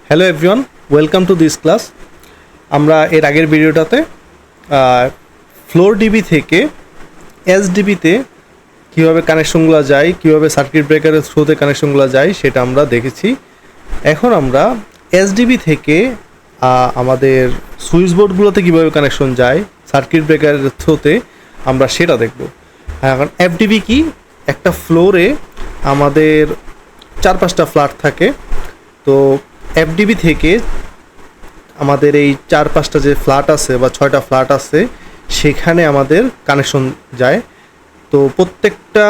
Hello everyone, welcome to this class. আমরা এর আগের ভিডিওটাতে ফ্লোর ডিবি থেকে এসডিবিতে কীভাবে কানেকশনগুলো যায়, কীভাবে সার্কিট ব্রেকারের থ্রুতে কানেকশনগুলো যায় সেটা আমরা দেখেছি। এখন আমরা এসডিবি থেকে আমাদের সুইচ বোর্ডগুলোতে কীভাবে কানেকশন যায় সার্কিট ব্রেকারের থ্রুতে আমরা সেটা দেখব। এখন এফডিবি কি, একটা ফ্লোরে আমাদের 4-5টা ফ্ল্যাট থাকে। তো এফডিবি থেকে আমাদের এই 4-5টা যে ফ্ল্যাট আছে বা 6টা ফ্ল্যাট আছে সেখানে আমাদের কানেকশন যায়। তো প্রত্যেকটা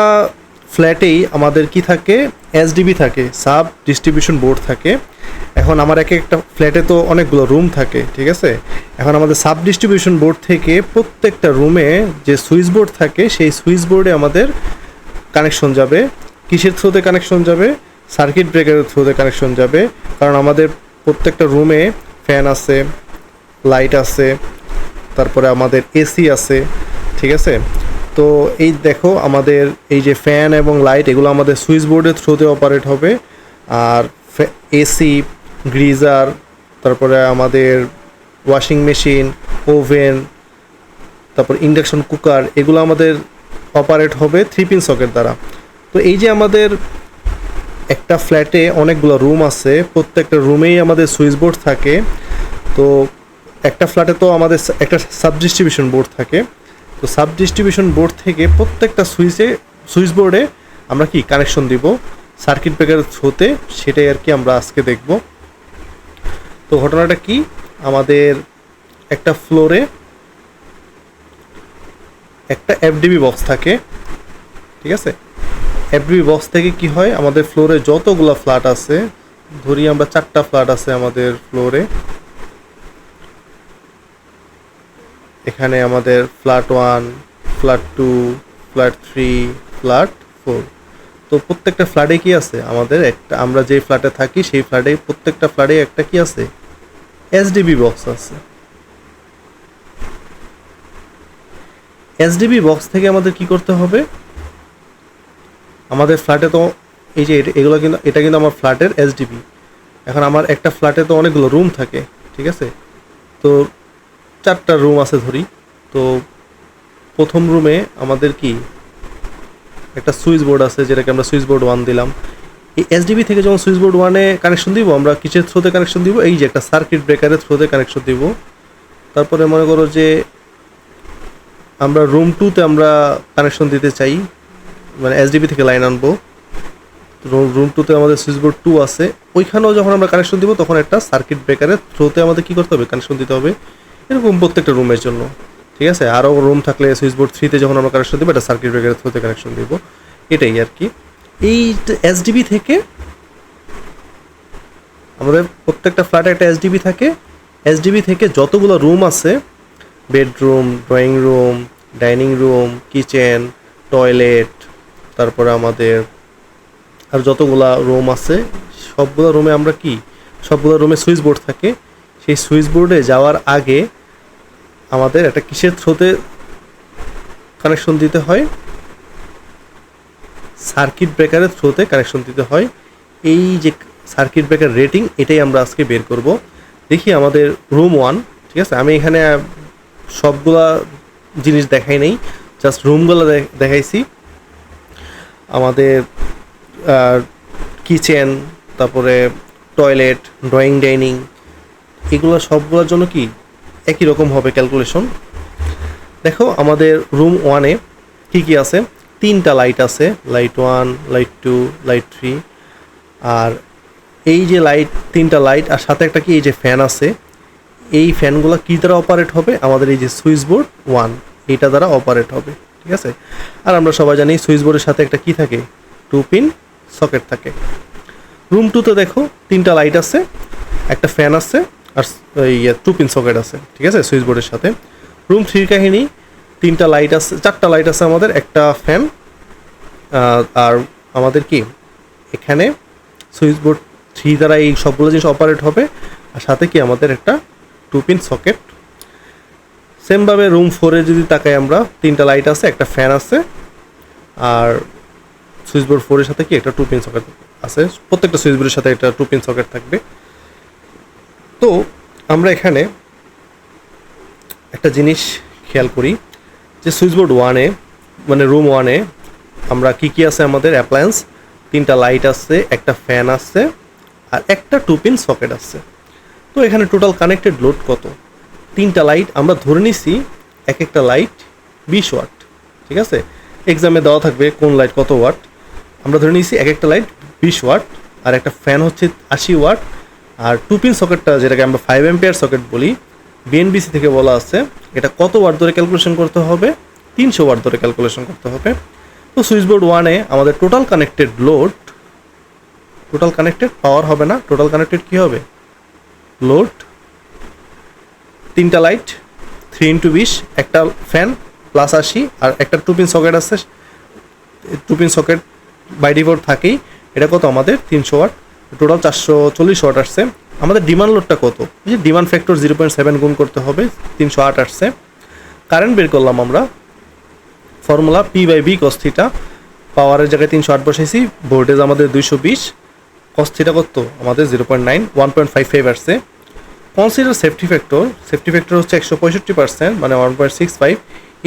ফ্ল্যাটেই আমাদের কি থাকে, এসডিবি থাকে, সাব ডিস্ট্রিবিউশন বোর্ড থাকে। এখন আমার একটা ফ্ল্যাটে তো অনেকগুলো রুম থাকে, ঠিক আছে। এখন আমাদের সাব ডিস্ট্রিবিউশন বোর্ড থেকে প্রত্যেকটা রুমে যে সুইচ বোর্ড থাকে সেই সুইচ বোর্ডে আমাদের কানেকশন যাবে। কিসের থ্রুতে কানেকশন যাবে? সার্কিট ব্রেকারের থ্রুতে কানেকশন যাবে। কারণ আমাদের প্রত্যেকটা রুমে ফ্যান আছে, লাইট আছে, তারপরে আমাদের এসি আছে, ঠিক আছে। তো এই দেখো আমাদের এই যে ফ্যান এবং লাইট এগুলো আমাদের সুইচ বোর্ডের থ্রুতে অপারেট হবে। আর এসি, গ্রিজার, তারপরে আমাদের ওয়াশিং মেশিন, ওভেন, তারপর ইন্ডাকশন কুকার এগুলো আমাদের অপারেট হবে 3 পিন সকেট দ্বারা। তো এই যে আমাদের একটা ফ্ল্যাটে অনেকগুলো রুম আছে, প্রত্যেকটা রুমেই আমাদের সুইচ বোর্ড থাকে। তো একটা ফ্ল্যাটে তো আমাদের একটা সাব ডিস্ট্রিবিউশন বোর্ড থাকে। তো সাব ডিস্ট্রিবিউশন বোর্ড থেকে প্রত্যেকটা সুইচ বোর্ডে আমরা কি কানেকশন দিব সার্কিট ব্রেকারের থ্রুতে, সেটাই আর কি আমরা আজকে দেখব। তো ঘটনাটা কি, আমাদের একটা ফ্লোরে একটা এফডিবি বক্স থাকে, ঠিক আছে। এফডিবি বক্স থেকে কি হয়, আমাদের ফ্লোরে যতগুলো ফ্ল্যাট আছে, ধরি আমরা 4টা ফ্ল্যাট আছে আমাদের ফ্লোরে। এখানে আমাদের ফ্ল্যাট 1, ফ্ল্যাট 2, ফ্ল্যাট 3, ফ্ল্যাট 4। তো প্রত্যেকটা ফ্ল্যাটে কি আছে আমাদের একটা, আমরা যে ফ্ল্যাটে থাকি সেই ফ্ল্যাটে প্রত্যেকটা ফ্ল্যাটে একটা কি আছে, এসডিবি বক্স আছে। এসডিবি বক্স থেকে আমাদের কি করতে হবে, আমাদের ফ্ল্যাটে তো এই যে এগুলো কিন্তু এটা কিন্তু আমার ফ্ল্যাটের এসডিবি। এখন আমার একটা ফ্ল্যাটে তো অনেকগুলো রুম থাকে, ঠিক আছে। তো 4টা রুম আছে ধরি। তো প্রথম রুমে আমাদের কি একটা সুইচ বোর্ড আছে, যেটাকে আমরা সুইচ বোর্ড 1 দিলাম। এই এসডিবি থেকে যখন সুইচ বোর্ড 1-এ কানেকশন দিব, আমরা কিসের থ্রুতে কানেকশন দিব, এই যে একটা সার্কিট ব্রেকারের থ্রুতে কানেকশন দিব। তারপরে মনে করো যে আমরা রুম 2-তে আমরা কানেকশন দিতে চাই, মানে এসডিবি থেকে লাইন আনবো। রুম 2-তে আমাদের সুইচ বোর্ড 2 আছে, ওইখানেও যখন আমরা কানেকশন দিব তখন একটা সার্কিট ব্রেকারের থ্রুতে আমাদের কী করতে হবে, কানেকশন দিতে হবে। এরকম প্রত্যেকটা রুমের জন্য, ঠিক আছে। আরও রুম থাকলে সুইচ বোর্ড 3-তে যখন আমরা কানেকশন দিব একটা সার্কিট ব্রেকারের থ্রুতে কানেকশন দিব, এটাই আর কি। এই এসডিবি থেকে আমাদের প্রত্যেকটা ফ্ল্যাটে একটা এসডিবি থাকে। এসডিবি থেকে যতগুলো রুম আছে, bedroom, drawing room, dining room, kitchen, toilet, তারপরে আমাদের আর যতগুলা রুম আছে সবগুলো রুমে আমরা কি, সবগুলো রুমে সুইচ বোর্ড থাকে। সেই সুইচ বোর্ডে যাওয়ার আগে আমাদের একটা কিসের থ্রুতে কানেকশন দিতে হয়, সার্কিট ব্রেকারের থ্রুতে কানেকশন দিতে হয়। এই যে সার্কিট ব্রেকার রেটিং, এটাই আমরা আজকে বের করব। দেখি আমাদের রুম 1, ঠিক আছে। আমি এখানে সবগুলা জিনিস দেখাই নেই, জাস্ট রুমগুলো দেখাইছি। আমাদের কিচেন, তারপরে টয়লেট, ড্রয়িং, ডাইনিং, এগুলো সবগুলোর জন্য কি একই রকম হবে ক্যালকুলেশন। দেখো আমাদের রুম 1-এ কী কী আছে, 3টা লাইট আছে, লাইট 1, লাইট 2, লাইট 3। আর এই যে লাইট 3টা লাইট আর সাথে একটা কি এই যে ফ্যান আছে, এই ফ্যানগুলো কী দ্বারা অপারেট হবে, আমাদের এই যে সুইচ বোর্ড 1 এইটা দ্বারা অপারেট হবে, ঠিক আছে। আর আমরা সবাই জানি সুইচ বোর্ডের সাথে একটা কি থাকে, 2 পিন সকেট থাকে। রুম 2-তে দেখো 3টা লাইট আছে, একটা ফ্যান আছে, আর 2 পিন সকেট আছে, ঠিক আছে, সুইচ বোর্ডের সাথে। রুম 3-র কাহিনী, 3টা লাইট আছে, 4টা লাইট আছে আমাদের, একটা ফ্যান, আর আমাদের কি এখানে সুইচ বোর্ড 3 দ্বারা এই সবগুলো জিনিস অপারেট হবে। আর সাথে কি আমাদের একটা 2 পিন সকেট। সেমভাবে রুম 4-এ যদি তাকাই আমরা, 3টা লাইট আছে, একটা ফ্যান আছে, আর সুইচ বোর্ড 4-এর সাথে কি একটা 2 পিন সকেট আছে। প্রত্যেকটা সুইচ বোর্ডের সাথে একটা 2 পিন সকেট থাকবে। তো আমরা এখানে একটা জিনিস খেয়াল করি যে সুইচ বোর্ড ওয়ানে মানে রুম ওয়ানে আমরা কি আছে আমাদের অ্যাপ্লায়েন্স, 3টা লাইট আছে, একটা ফ্যান আছে আর একটা 2 পিন সকেট আছে। তো এখানে টোটাল কানেক্টেড লোড কত? 3টা লাইট আমরা ধরে নিছি এক একটা লাইট 20 ওয়াট, ঠিক আছে? এক্সামে দেওয়া থাকবে কোন লাইট কত ওয়াট। আমরা ধরে নিয়েছি এক একটা লাইট 20 ওয়াট আর একটা ফ্যান হচ্ছে 80 ওয়াট আর 2 পিন সকেটটা যেটাকে আমরা 5 অ্যাম্পিয়ার সকেট বলি, বিএনবিসি থেকে বলা আছে এটা কত ওয়াট ধরে ক্যালকুলেশন করতে হবে? 300 ওয়াট ধরে ক্যালকুলেশন করতে হবে। তো সুইচ বোর্ড ওয়ানে আমাদের total connected load, total connected power হবে না, টোটাল কানেক্টেড কী হবে? লোড, 3টা লাইট 3 × 20, একটা ফ্যান প্লাস 80 আর একটা 2 পিন সকেট আছে, 2 পিন সকেট বাই ডিফল্ট থাকেই, এটা কত আমাদের 300 ওয়াট, টোটাল 440 ওয়াট আসছে। আমাদের ডিমান্ড লোডটা কত? এই যে ডিমান্ড ফ্যাক্টর 0.7 গুণ করতে হবে, 308 আসছে। কারেন্ট বের করলাম আমরা, ফর্মুলা P/V cos থিটা, পাওয়ারের জায়গায় 308 বসাইছি, ভোল্টেজ আমাদের 220, cos থিটা কত আমাদের 0.9, 1.55 আসছে। Consider safety factor, safety factor হচ্ছে 165% মানে 1.65।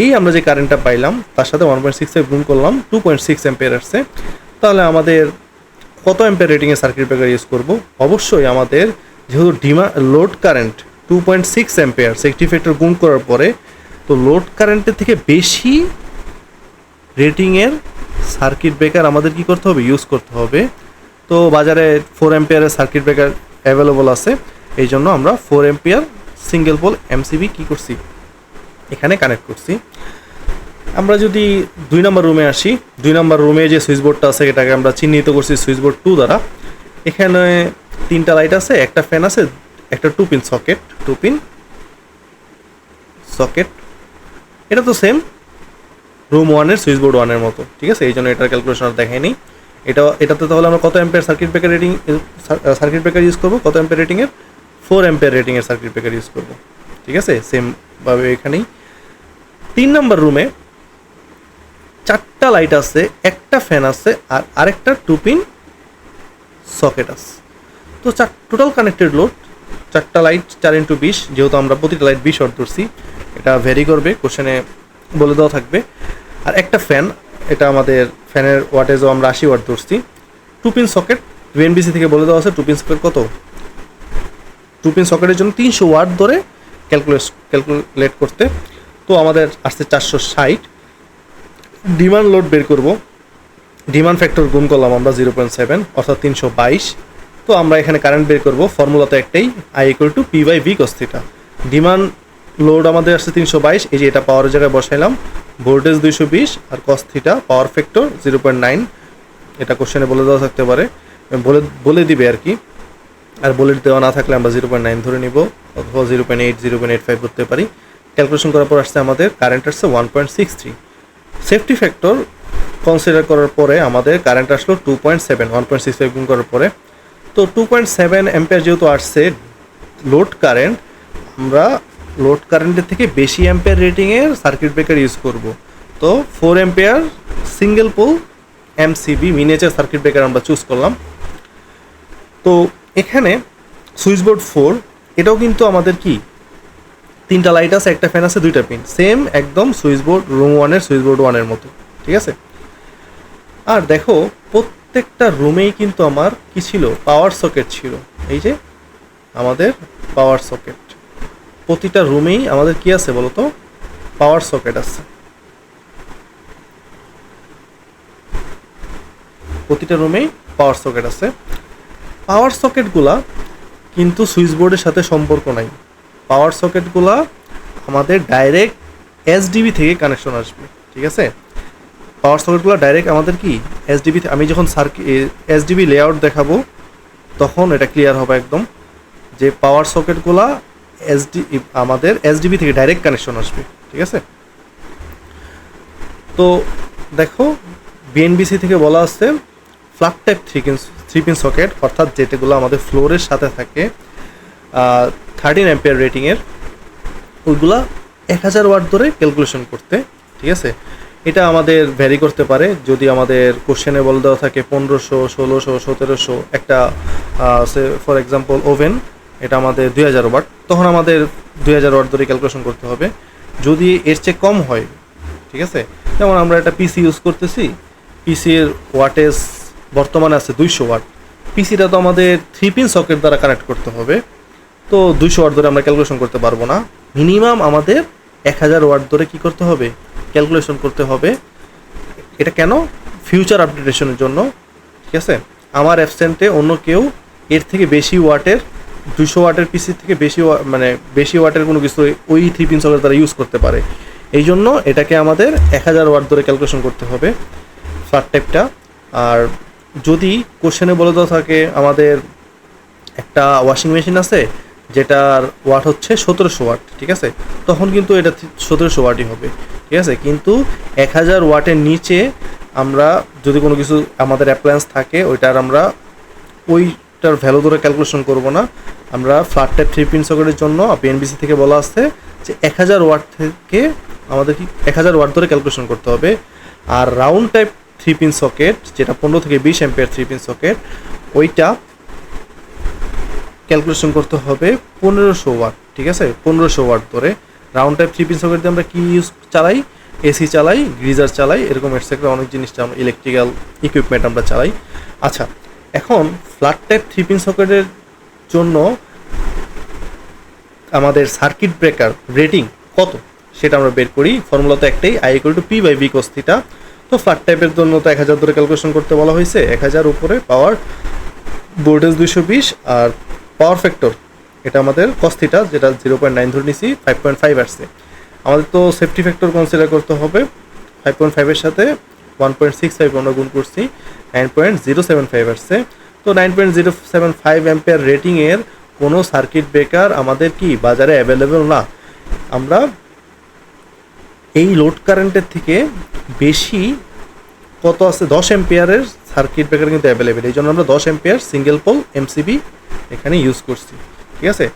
এই আমরা যে কারেন্টটা পাইলাম তার সাথে 1.65 গুণ করলাম, 2.6 অ্যাম্পিয়ার আসছে। তাহলে আমাদের কত অ্যাম্পিয়ার রেটিংয়ে সার্কিট ব্রেকার ইউজ করব? অবশ্যই আমাদের যেহেতু load current 2.6 ampere, safety factor গুণ করার পরে তো লোড কারেন্টের থেকে বেশি রেটিংয়ের সার্কিট ব্রেকার আমাদের কি করতে হবে? ইউজ করতে হবে। তো বাজারে 4 অ্যাম্পিয়ারের সার্কিট ব্রেকার অ্যাভেলেবল আছে, এই জন্য আমরা 4 অ্যাম্পিয়ার সিঙ্গেল পোল এমসিবি কী করছি? এখানে কানেক্ট করছি। আমরা যদি 2 নম্বর রুমে আসি, 2 নম্বর রুমে যে সুইচ বোর্ডটা আছে এটাকে আমরা চিহ্নিত করছি সুইচ বোর্ড 2 দ্বারা। এখানে 3টা লাইট আছে, একটা ফ্যান আছে, একটা 2 পিন সকেট, 2 পিন সকেট। এটা তো সেম রুম ওয়ানের সুইচ বোর্ড ওয়ানের মতো, ঠিক আছে? এই জন্য এটার ক্যালকুলেশন আর দেখায়নি। এটাতে তাহলে আমরা কত অ্যাম্পিয়ার সার্কিট ব্রেকার ইউজ করবো? কত অ্যাম্পিয়ার রেটিংয়ের? 4 অ্যাম্পিয়ার রেটিংয়ের সার্কিট ব্রেকার ইউজ করবো, ঠিক আছে? সেমভাবে এখানেই 3 নম্বর রুমে 4টা লাইট আছে, একটা ফ্যান আছে আর আরেকটা 2 পিন সকেট আছে। তো টোটাল কানেক্টেড লোড 4টা লাইট 4 × 20, যেহেতু আমরা প্রতিটা লাইট 20 ওয়াট ধরছি, এটা ভ্যারি করবে, কোশ্চেনে বলে দেওয়া থাকবে। আর একটা ফ্যান, এটা আমাদের ফ্যানের ওয়াটেজও আমরা 80 ওয়াট ধরছি। 2 পিন সকেট বিএনবিসি থেকে বলে দেওয়া আছে 2 পিন সকেট কত? 2 পিন সকেটের জন্য 300 ওয়াট ধরে ক্যালকুলেট করতে। তো আমাদের আসছে 460। ডিমান্ড লোড বের করব, ডিমান্ড ফ্যাক্টর গুণ করলাম আমরা 0.7 অর্থাৎ 322। তো আমরা এখানে কারেন্ট বের করব, ফর্মুলা তো একটাই, I = P/V cos theta. Demand load আমাদের আসছে 322, এই যে এটা পাওয়ারের জায়গায় বসাইলাম, ভোল্টেজ 220 আর cos থিটা পাওয়ার ফ্যাক্টর 0.9। এটা কোশ্চেনে বলে দেওয়া থাকতে পারে, বলে দিবে আর কি, আর বলে দেওয়া না থাকলে আমরা 0.9 ধরে নিব অথবা 0.8 0.85 করতে পারি। ক্যালকুলেশন করার পর আসছে আমাদের কারেন্ট আসছে 1.63। সেফটি ফ্যাক্টর কনসিডার করার পরে আমাদের কারেন্ট আসলো 2.7, 1.65 গুণ করার পরে। তো 2.7 অ্যাম্পিয়ার যেহেতু আসছে লোড কারেন্ট, আমরা লোড কারেন্টের থেকে বেশি অ্যাম্পিয়ার রেটিংয়ের সার্কিট ব্রেকার ইউজ করব। তো 4 ampere single pole MCB miniature circuit breaker আমরা চুজ করলাম। তো এখানে সুইচ বোর্ড 4, এটাও কিন্তু আমাদের কি 3টা লাইট আছে, একটা ফ্যান আছে, 2টা পিন, সেম একদম সুইচ বোর্ড রুম ওয়ানের সুইচ বোর্ড ওয়ানের মতো, ঠিক আছে? আর দেখো প্রত্যেকটা রুমেই কিন্তু আমার কি ছিল? পাওয়ার সকেট ছিল। এই যে আমাদের পাওয়ার সকেট, প্রতিটা রুমেই আমাদের কি আছে বলো তো? পাওয়ার সকেট আছে। প্রতিটা রুমেই পাওয়ার সকেট আছে। পাওয়ার সকেটগুলা কিন্তু সুইচ বোর্ডের সাথে সম্পর্ক নাই। পাওয়ার সকেটগুলা আমাদের ডাইরেক্ট এসডিবি থেকে কানেকশন আসবে, ঠিক আছে? পাওয়ার সকেটগুলো ডাইরেক্ট আমাদের কি এসডিবি, আমি যখন এসডিবি লেআউট দেখাবো তখন এটা ক্লিয়ার হবে একদম, যে পাওয়ার সকেটগুলা আমাদের এসডিবি থেকে ডাইরেক্ট কানেকশন আসবে, ঠিক আছে? তো দেখো বিএনবিসি থেকে বলা আছে ফ্ল্যাগ টাইপ 3 পিন সকেট, অর্থাৎ যেটাগুলো আমাদের ফ্লোরের সাথে থাকে 13 অ্যাম্পিয়ার রেটিংয়ের, ওইগুলা 1000 ওয়াট ধরে ক্যালকুলেশন করতে, ঠিক আছে? এটা আমাদের ভ্যারি করতে পারে, যদি আমাদের কোশ্চেনে বলে দেওয়া থাকে 1500 1600 1700 একটা ফর এক্সাম্পল ওভেন, এটা আমাদের 2000 ওয়াট, তখন আমাদের 2000 ওয়াট ধরে ক্যালকুলেশন করতে হবে। যদি এর চেয়ে কম হয়, ঠিক আছে, যেমন আমরা একটা পিসি ইউজ করতেছি, পিসির ওয়াটেজ বর্তমানে আছে 200 ওয়াট, পিসিটা তো আমাদের 3 পিন সকেট দ্বারা কানেক্ট করতে হবে, তো 200 ওয়াট ধরে আমরা ক্যালকুলেশন করতে পারবো না, মিনিমাম আমাদের 1000 ওয়াট ধরে কী করতে হবে, ক্যালকুলেশন করতে হবে। এটা কেন? ফিউচার আপডেটেশনের জন্য, ঠিক আছে। আমার অ্যাবসেন্টে অন্য কেউ এর থেকে বেশি ওয়াটের, 200 ওয়াটের পিসি থেকে বেশি মানে বেশি ওয়াটের কোনো কিছু ওই 3 পিন সকেট দ্বারা ইউজ করতে পারে, এই জন্য এটাকে আমাদের 1000 ওয়াট ধরে ক্যালকুলেশন করতে হবে ফ্ল্যাট টাইপটা। আর যদি কোশ্চেনে বলে দেওয়া থাকে আমাদের একটা ওয়াশিং মেশিন আছে যেটার ওয়াট হচ্ছে 1700 ওয়াট, ঠিক আছে, তখন কিন্তু এটা 1700 ওয়াটই হবে, ঠিক আছে। কিন্তু 1000 ওয়াটের নিচে আমরা যদি কোনো কিছু আমাদের অ্যাপ্লায়েন্স থাকে ওইটার আমরা ওইটার ভ্যালু ধরে ক্যালকুলেশন করব না। আমরা ফ্ল্যাট টাইপ 3 পিন সকেটের জন্য পিএনবিসি থেকে বলা আসছে যে 1000 ওয়াট থেকে আমাদের কি 1000 ওয়াট ধরে ক্যালকুলেশন করতে হবে। আর রাউন্ড টাইপ 3 পিন সকেট যেটা 15 থেকে 20 অ্যাম্পিয়ার 3 পিন সকেট, ওইটা ক্যালকুলেশন করতে হবে 1500 ওয়াট, ঠিক আছে, 1500 ওয়াট ধরে। রাউন্ড টাইপ 3 পিন সকেট দিয়ে আমরা কি ইউজ চালাই, এসি চালাই, গ্রিজার চালাই, এরকম এটসেট্রা অনেক জিনিসটা আমরা ইলেকট্রিক্যাল ইকুইপমেন্ট আমরা চালাই। আচ্ছা, এখন ফ্ল্যাট টাইপ 3 পিন সকেটের জন্য আমাদের সার্কিট ব্রেকার রেটিং কত সেটা আমরা বের করি। ফর্মুলা তো একটাই, I = P/V cos θ। তো ফ্ল্যাট টাইপের জন্য তো 1000 ধরে ক্যালকুলেশন করতে বলা হয়েছে, 1000 উপরে পাওয়ার ভোল্টেজ 220 আর পাওয়ার ফ্যাক্টর এটা আমাদের cos θ যেটা 0.9 ধরে নিছি, 5.5 আসছে। আমাদের তো সেফটি ফ্যাক্টর কনসিডার করতে হবে, 5.5 এর সাথে 1.65 আমরা গুণ করছি, 9.075 আসছে। তো 9.075 অ্যাম্পিয়ার রেটিংয়ের কোনো সার্কিট ব্রেকার আমাদের কি বাজারে অ্যাভেলেবেল না। আমরা এই লোড কারেন্টের থেকে বেশি কত আছে, 10 অ্যাম্পিয়ারের সার্কিট ব্রেকার কিন্তু অ্যাভেলেবেল, এই জন্য আমরা 10 অ্যাম্পিয়ার সিঙ্গেল পোল এমসিবি এখানে ইউজ করছি, ঠিক আছে।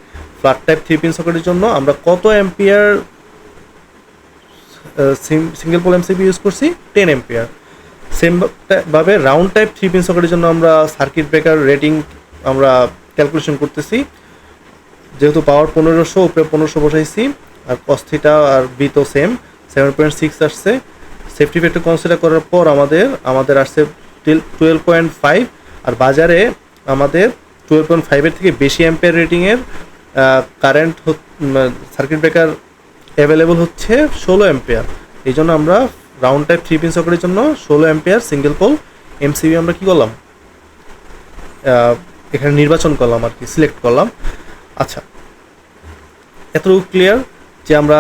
ফ্ল্যাট টাইপ 3 পিন সকেটের জন্য আমরা কত ampere single pole MCB use করছি, 10 অ্যাম্পিয়ার। সেমভাবে রাউন্ড টাইপ 3 পিন সকেটের জন্য আমরা সার্কিট ব্রেকার রেটিং আমরা ক্যালকুলেশন করতেছি, যেহেতু পাওয়ার 1500 উপরে 1500 বসাইছি, আর cos θ আর বি তো সেম 7.6 আসছে। সেফটি ফ্যাক্টর কনসিডার করার পর আমাদের আসছে 12.5, আর বাজারে আমাদের 12.5 থেকে বেশি অ্যাম্পিয়ার রেটিংয়ের কারেন্ট সার্কিট ব্রেকার অ্যাভেলেবল হচ্ছে 16 অ্যাম্পিয়ার। এই জন্য আমরা রাউন্ড টাইপ 3 পিন সকেটের জন্য 16 অ্যাম্পিয়ার সিঙ্গেল পোল এমসিবি আমরা কি করলাম, এখানে নির্বাচন করলাম আর কি, সিলেক্ট করলাম। আচ্ছা, এতটুকু ক্লিয়ার যে আমরা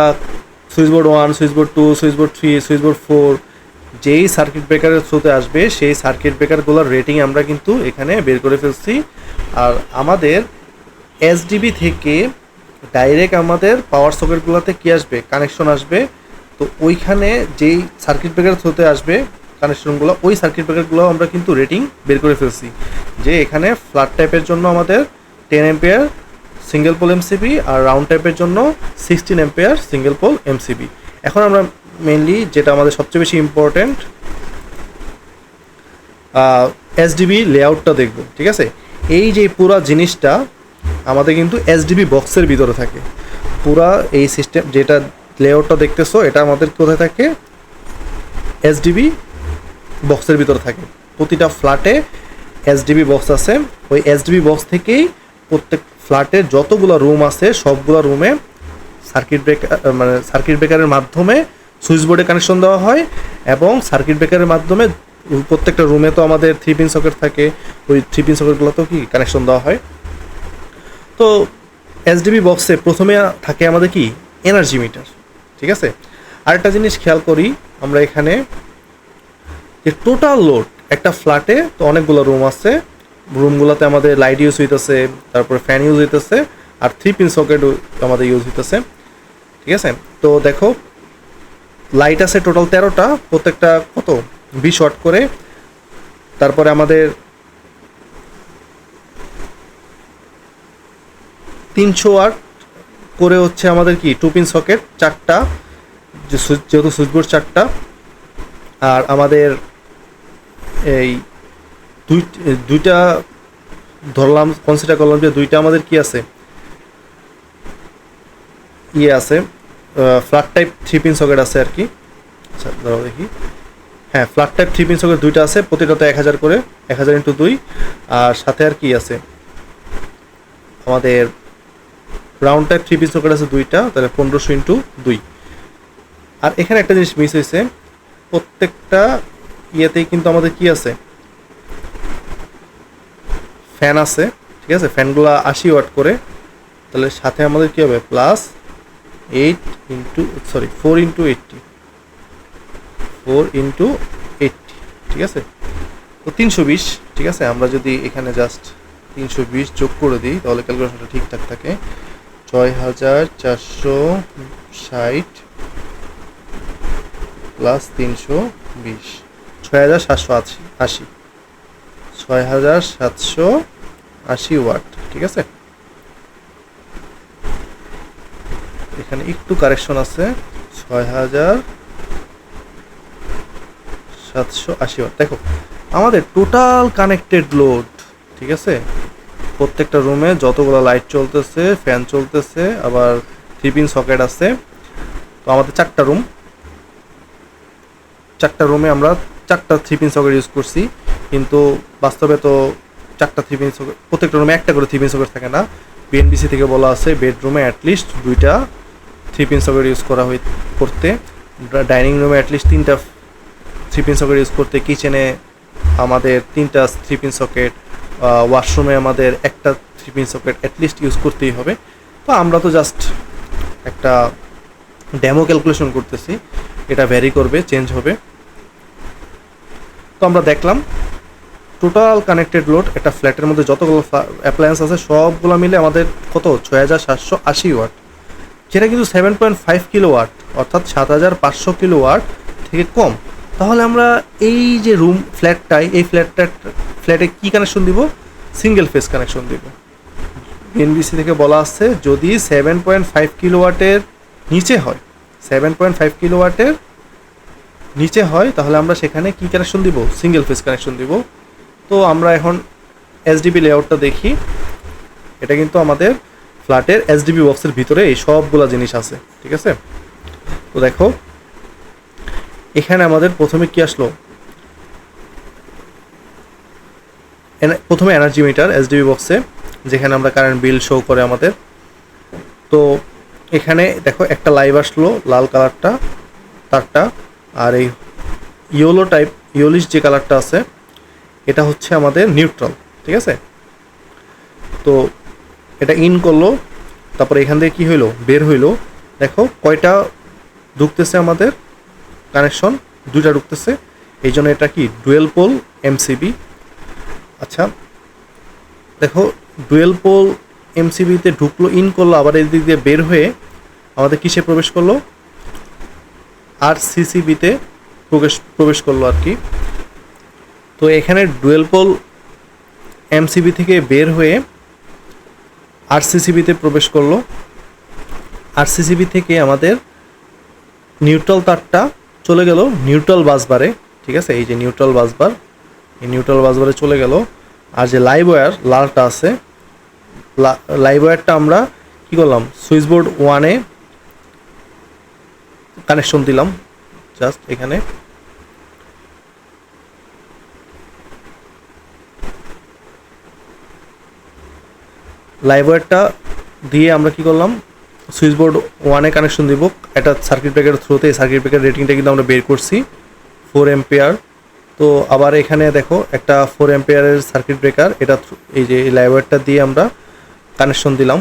switch board 1, switch board 2, switch board 3, switch board 4 যেই সার্কিট ব্রেকারের থ্রুতে আসবে সেই সার্কিট ব্রেকারগুলোর রেটিং আমরা কিন্তু এখানে বের করে ফেলছি। আর আমাদের এসডিবি থেকে ডাইরেক্ট আমাদের পাওয়ার সকেটগুলোতে কী আসবে, কানেকশন আসবে। তো ওইখানে যেই সার্কিট ব্রেকার থ্রুতে আসবে কানেকশনগুলো, ওই সার্কিট ব্রেকারগুলো আমরা কিন্তু রেটিং বের করে ফেলছি, যে এখানে ফ্ল্যাট টাইপের জন্য আমাদের 10 অ্যাম্পিয়ার সিঙ্গেল পোল এমসিবি আর রাউন্ড টাইপের জন্য 16 অ্যাম্পিয়ার সিঙ্গেল পোল এমসিবি। এখন আমরা মেনলি যেটা আমাদের সবচেয়ে বেশি ইম্পর্ট্যান্ট এসডিবি লেআউটটা দেখব, ঠিক আছে। এই যে পুরা জিনিসটা আমাদের কিন্তু এসডিবি বক্সের ভিতরে থাকে, পুরা এই সিস্টেম যেটা লেআউটটা দেখতেছো এটা আমাদের কোথায় থাকে, এসডিবি বক্সের ভিতরে থাকে। প্রতিটা ফ্ল্যাটে এসডিবি বক্স আছে, ওই এসডিবি বক্স থেকেই প্রত্যেক ফ্ল্যাটের যতগুলো রুম আছে সবগুলো রুমে সার্কিট ব্রেকারের মাধ্যমে সুইচ বোর্ডে কানেকশন দেওয়া হয়, এবং সার্কিট ব্রেকারের মাধ্যমে প্রত্যেকটা রুমে তো আমাদের 3 পিন সকেট থাকে, ওই 3 পিন সকেটগুলোতেও কি কানেকশন দেওয়া হয়। তো এসডিবি বক্সে প্রথমে থাকে আমাদের কি এনার্জি মিটার, ঠিক আছে। আরেকটা জিনিস খেয়াল করি আমরা এখানে, যে টোটাল লোড একটা ফ্ল্যাটে তো অনেকগুলো রুম আছে, রুমগুলোতে আমাদের লাইট ইউজ হইতেছে, তারপরে ফ্যান ইউজ হইতেছে, আর 3 পিন সকেট আমাদের ইউজ হইতেছে, ঠিক আছে। তো দেখো লাইট আছে টোটাল 13টা, প্রত্যেকটা কত 20 ওয়াট করে। তারপরে আমাদের 300 ওয়াট করে হচ্ছে আমাদের কি 2 পিন সকেট 4টা, যেহেতু সুইচবোর্ড 4টা। আর আমাদের এই দুইটা ধরলাম, কনসিডার করলাম যে দুইটা আমাদের কি আছে ইয়ে আছে, ফ্ল্যাট টাইপ 3 পিন সকেট আছে আর কি। আচ্ছা ধরো দেখি, হ্যাঁ ফ্ল্যাট টাইপ 3 পিন সকেট দুইটা আছে, প্রতিটাতে 1000 করে, 1000 ইন্টু 2। আর সাথে আর কি আছে, আমাদের রাউন্ড টাইপ 3 পিন সকেট আছে দুইটা, তাহলে 1500 ইন্টু 2। আর এখানে একটা জিনিস মিস হয়েছে, প্রত্যেকটা ইয়েতেই কিন্তু আমাদের কি আছে, ফ্যান আছে, ঠিক আছে, ফ্যানগুলো 80 ওয়াট করে। তাহলে সাথে আমাদের কি হবে, প্লাস 4 ইন্টু 80, ঠিক আছে। তো 320, ঠিক আছে। আমরা যদি এখানে জাস্ট 320 যোগ করে দিই তাহলে ক্যালকুলেশনটা ঠিকঠাক থাকে। 6460 প্লাস 320, 6780, 6780 ওয়াট, ঠিক আছে। এখানে একটু কারেকশন আছে, 6780 ওয়াট। দেখো আমাদের টোটাল কানেক্টেড লোড, ঠিক আছে, প্রত্যেকটা রুমে যতগুলো লাইট চলতেছে, ফ্যান চলতেছে, আবার 3 পিন সকেট আছে। তো আমাদের 4টা রুমে আমরা 4টা 3 পিন সকেট ইউজ করছি, কিন্তু বাস্তবে তো 4টা 3 পিন সকেট, প্রত্যেকটা রুমে একটা করে 3 পিন সকেট থাকে না। বিএনবিসি থেকে বলা আছে বেডরুমে অ্যাটলিস্ট 2টা 3 পিন সকেট ইউজ করতে, ডাইনিং রুমে অ্যাটলিস্ট 3টা 3 পিন সকেট ইউজ করতে, কিচেনে আমাদের 3টা 3 পিন সকেট, ওয়াশরুমে আমাদের একটা 3 পিন সকেট অ্যাটলিস্ট ইউজ করতেই হবে। তো আমরা তো জাস্ট একটা ডেমো ক্যালকুলেশন করতেছি, এটা ভ্যারি করবে, চেঞ্জ হবে। তো আমরা দেখলাম টোটাল কানেক্টেড লোড একটা ফ্ল্যাটের মধ্যে যতগুলো অ্যাপ্লায়েন্স আছে সবগুলো মিলে আমাদের কত, 6780 ওয়াট, যেটা কিন্তু 7.5 কিলো ওয়াট, অর্থাৎ 7500 কিলো ওয়াট থেকে কম। তাহলে আমরা এই যে এই ফ্ল্যাটে কি কানেকশন দিব, সিঙ্গেল ফেজ কানেকশন দিব। এনবিসি থেকে বলা আছে যদি 7.5 কিলো ওয়াটের নিচে হয়, 7.5 কিলো ওয়াটের নিচে হয়, তাহলে আমরা সেখানে কি কানেকশন দিব, সিঙ্গেল ফেজ কানেকশন দিব। তো আমরা এখন এসডিবি লেআউটটা দেখি। এটা কিন্তু আমাদের ফ্ল্যাটের এসডিবি বক্সের ভিতরে এই সবগুলা জিনিস আছে, ঠিক আছে। তো দেখো এখানে আমাদের প্রথমে কি আসলো, প্রথমে এনার্জি মিটার এসডিবি বক্সে, যেখানে আমরা কারেন্ট বিল শো করে আমাদের। তো এখানে দেখো একটা লাইভ আসলো, লাল কালারটা তারটা, আর এই ইয়োলিশ যে কালারটা আছে এটা হচ্ছে আমাদের নিউট্রাল, ঠিক আছে। তো এটা ইন করলো, তারপরে এখান থেকে কি হইলো, বের হইলো। দেখো কয়টা ঢুকতেছে আমাদের কানেকশন, 2টা ঢুকতেছে, এই জন্য এটা কি ডুয়েল পোল এমসিবি। আচ্ছা দেখো ডুয়েল পোল এমসিবিতে ঢুকলো, ইন করলো, আবার এই দিক দিয়ে বের হয়ে আমাদের কিসে প্রবেশ করলো, আরসিসিবিতে প্রবেশ করলো আর কি। তো এখানে ডুয়েল পোল এমসিবি থেকে বের হয়ে আরসিসিবিতে প্রবেশ করলো। আরসিসিবি থেকে আমাদের নিউট্রাল তারটা চলে গেল নিউট্রাল বাসবারে, ঠিক আছে, এই যে নিউট্রাল বাসবার, এই নিউট্রাল বাসবারে চলে গেল। আর যে লাইভ ওয়্যার লালটা আছে, লাইভ ওয়্যারটা আমরা কি করলাম, সুইচ বোর্ড 1-এ কানেকশন দিলাম, জাস্ট এখানে। লাইভ ওয়্যারটা দিয়ে আমরা কি করলাম, সুইচ বোর্ড 1-এ কানেকশন দিব একটা সার্কিট ব্রেকারের থ্রুতে। সার্কিট ব্রেকার রেটিংটা কিন্তু আমরা বের করছি 4 এম্পিয়ার। তো আবার এখানে দেখো একটা 4 এম্পিয়ারের সার্কিট ব্রেকার, এটা এই যে লাইভ ওয়্যারটা দিয়ে আমরা কানেকশন দিলাম,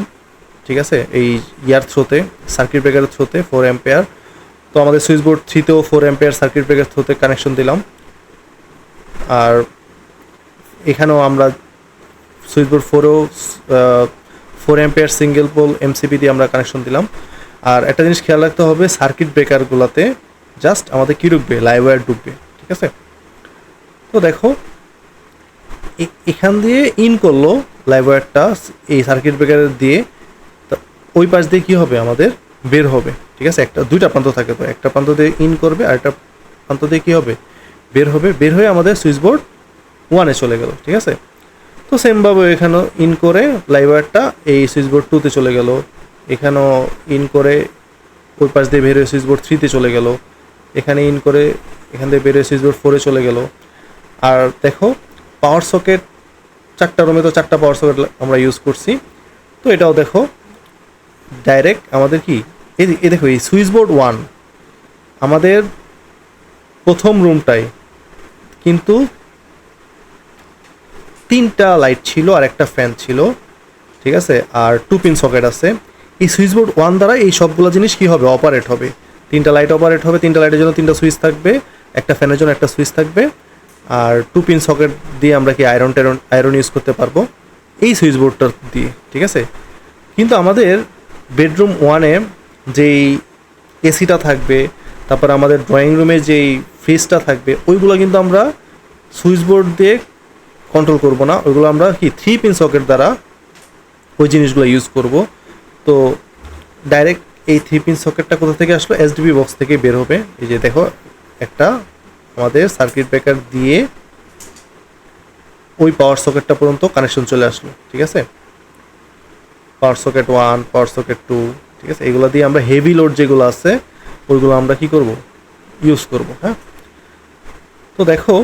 ঠিক আছে, এই ইয়ার থ্রুতে, সার্কিট ব্রেকারের থ্রুতে 4 এম্পিয়ার। তো আমাদের সুইচ বোর্ড 3-তেও 4 এম্পিয়ার সার্কিট ব্রেকার থ্রুতে কানেকশন দিলাম। আর এখানেও আমরা সুইচ বোর্ড 4-এও 4 এম্পিয়ার সিঙ্গেল পোল এমসিবি দিয়ে আমরা কানেকশন দিলাম। আর একটা জিনিস খেয়াল রাখতে হবে, সার্কিট ব্রেকারগুলোতে জাস্ট আমাদের কী ঢুকবে, লাইভ ওয়্যার ঢুকবে, ঠিক আছে। তো দেখো এখান দিয়ে ইন করলো লাইভ ওয়্যারটা এই সার্কিট ব্রেকারের দিয়ে, ওই পাশ দিয়ে কী হবে, আমাদের বের হবে, ঠিক আছে। দুইটা প্রান্ত থাকে, তো একটা প্রান্ত দিয়ে ইন করবে আর একটা প্রান্ত দিয়ে কী হবে, বের হবে। বের হয়ে আমাদের সুইচ বোর্ড 1-এ চলে গেল, ঠিক আছে। তো সেমভাবে এখানেও ইন করে লাইভ ওয়্যারটা এই সুইচ বোর্ড 2-তে চলে গেল, এখানেও ইন করে ওই পাশ দিয়ে বের হয়ে সুইচ বোর্ড 3-তে চলে গেল, এখানে ইন করে এখান থেকে বের হয়ে সুইচ বোর্ড 4-এ চলে গেল। আর দেখো পাওয়ার সকেট 4টা রুমে তো 4টা পাওয়ার সকেট আমরা ইউজ করছি। তো এটাও দেখো ডাইরেক্ট আমাদের কি এই দেখো এই সুইচ বোর্ড 1 আমাদের প্রথম রুমটায় কিন্তু 3টা লাইট ছিল আর একটা ফ্যান ছিল, ঠিক আছে, আর 2 পিন সকেট আছে। এই সুইচ বোর্ড 1 দ্বারা এই সবগুলো জিনিস কি হবে, অপারেট হবে। 3টা লাইট অপারেট হবে, 3টা লাইটের জন্য 3টা সুইচ থাকবে, একটা ফ্যানের জন্য একটা সুইচ থাকবে, আর 2 পিন সকেট দিয়ে আমরা কি আয়রন ইউজ করতে পারবো এই সুইচ বোর্ডটা দিয়ে, ঠিক আছে। কিন্তু আমাদের বেডরুম 1-এ যেই এসিটা থাকবে, তারপর আমাদের ড্রয়িং রুমে যেই ফ্রিজটা থাকবে, ওইগুলো কিন্তু আমরা সুইচ বোর্ড দিয়ে কন্ট্রোল করব না, ওইগুলো আমরা কি 3 পিন সকেট দ্বারা ওই জিনিসগুলো ইউজ করব। তো ডাইরেক্ট এই 3 পিন সকেটটা কোথা থেকে আসলো, এসডিবি বক্স থেকে বের হবে। এই যে দেখো একটা আমাদের সার্কিট ব্রেকার দিয়ে ওই পাওয়ার সকেটটা পর্যন্ত কানেকশন চলে আসলো, ঠিক আছে। পাওয়ার সকেট 1, পাওয়ার সকেট 2, ঠিক আছে, এগুলো দিয়ে আমরা হেভি লোড যেগুলো আছে ওইগুলো আমরা কি করব, ইউজ করব। হ্যাঁ, তো দেখো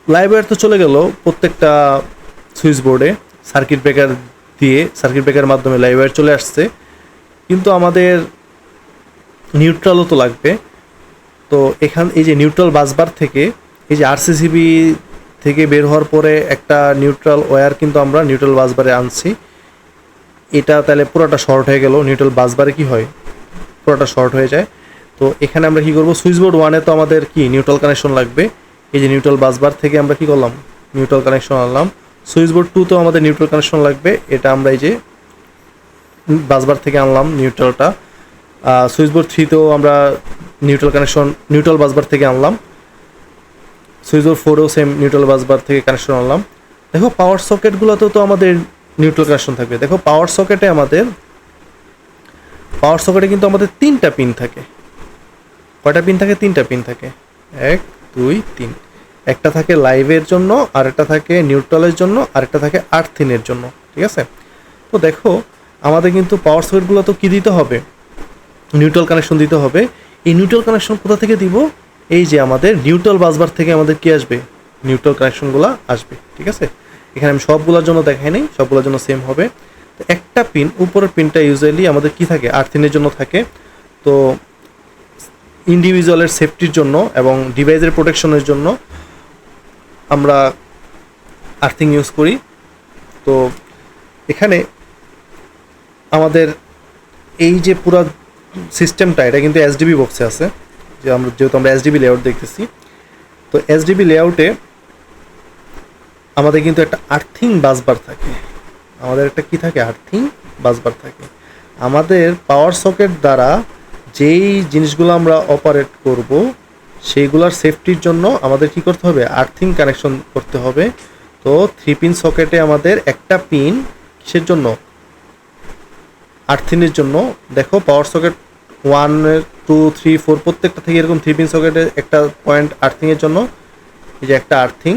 লাইভ ওয়্যার তো চলে গেল প্রত্যেকটা সুইচ বোর্ডে, সার্কিট ব্রেকারের মাধ্যমে লাইভ ওয়্যার চলে আসছে। কিন্তু আমাদের নিউট্রালও তো লাগবে। তো এই যে নিউট্রাল বাসবার থেকে এই যে আরসিসিবি থেকে বের হওয়ার পরে একটা নিউট্রাল ওয়্যার কিন্তু আমরা নিউট্রাল বাসবারে আনছি। এটা তাহলে পুরোটা শর্ট হয়ে গেল, নিউট্রাল বাসবারে কি হয়, পুরোটা শর্ট হয়ে যায়। তো এখানে আমরা কি করব, সুইচ বোর্ড 1-এ তো আমাদের কি নিউট্রাল কানেকশন লাগবে। এই যে নিউট্রাল বাসবার থেকে আমরা কি করলাম, নিউট্রাল কানেকশন আনলাম। সুইচ বোর্ড 2-তেও আমাদের নিউট্রাল কানেকশন লাগবে, এটা আমরা এই যে বাসবার থেকে আনলাম নিউট্রালটা। সুইচ বোর্ড 3-তেও আমরা নিউট্রাল বাসবার থেকে আনলাম। সুইচ বোর্ড 4-এও সেম নিউট্রাল বাসবার থেকে কানেকশন আনলাম। দেখো পাওয়ার সকেটগুলোতেও তো আমাদের নিউট্রাল কানেকশন থাকবে। দেখো পাওয়ার সকেটে কিন্তু আমাদের 3টা পিন থাকে। কয়টা পিন থাকে, 3টা পিন থাকে, 1 2 3। একটা থাকে লাইভের জন্য, আর একটা থাকে নিউট্রালের জন্য, আর একটা থাকে আর্থিনের জন্য, ঠিক আছে। তো দেখো আমাদের কিন্তু পাওয়ার সকেটগুলো তো কি দিতে হবে, নিউট্রাল কানেকশন দিতে হবে। এই নিউট্রাল কানেকশন কোথা থেকে দিব, এই যে আমাদের নিউট্রাল বাসবার থেকে আমাদের কি আসবে, নিউট্রাল কানেকশনগুলো আসবে, ঠিক আছে। এখানে আমি সবগুলোর জন্য দেখাই নাই, সবগুলোর জন্য সেম হবে। তো একটা পিন, উপরের পিনটা ইউজুয়ালি আমাদের কি থাকে, আর্থিনের জন্য থাকে। তো ইন্ডিভিজুয়ালের সেফটির জন্য এবং ডিভাইসের প্রোটেকশনের জন্য আমরা আর্থিং ইউজ করি। তো এখানে আমাদের এই যে পুরো সিস্টেমটা, এটা কিন্তু এসডিবি বক্সে আছে, যেহেতু আমরা এসডিবি লেআউট দেখতেছি। তো এসডিবি লেআউটে আমাদের কিন্তু একটা আর্থিং বাসবার থাকে, আমাদের একটা কি থাকে, আর্থিং বাসবার থাকে। আমাদের পাওয়ার সকেট দ্বারা যেই জিনিসগুলো আমরা অপারেট করব সেইগুলোর সেফটির জন্য আমাদের কি করতে হবে, আর্থিং কানেকশন করতে হবে। তো 3 পিন সকেটে আমাদের একটা পিন কিসের জন্য, আর্থিনের জন্য। দেখো পাওয়ার সকেট 1 2 3 4 প্রত্যেকটা থেকে এরকম 3 পিন সকেটে একটা পয়েন্ট আর্থিংয়ের জন্য। এই যে একটা আর্থিং,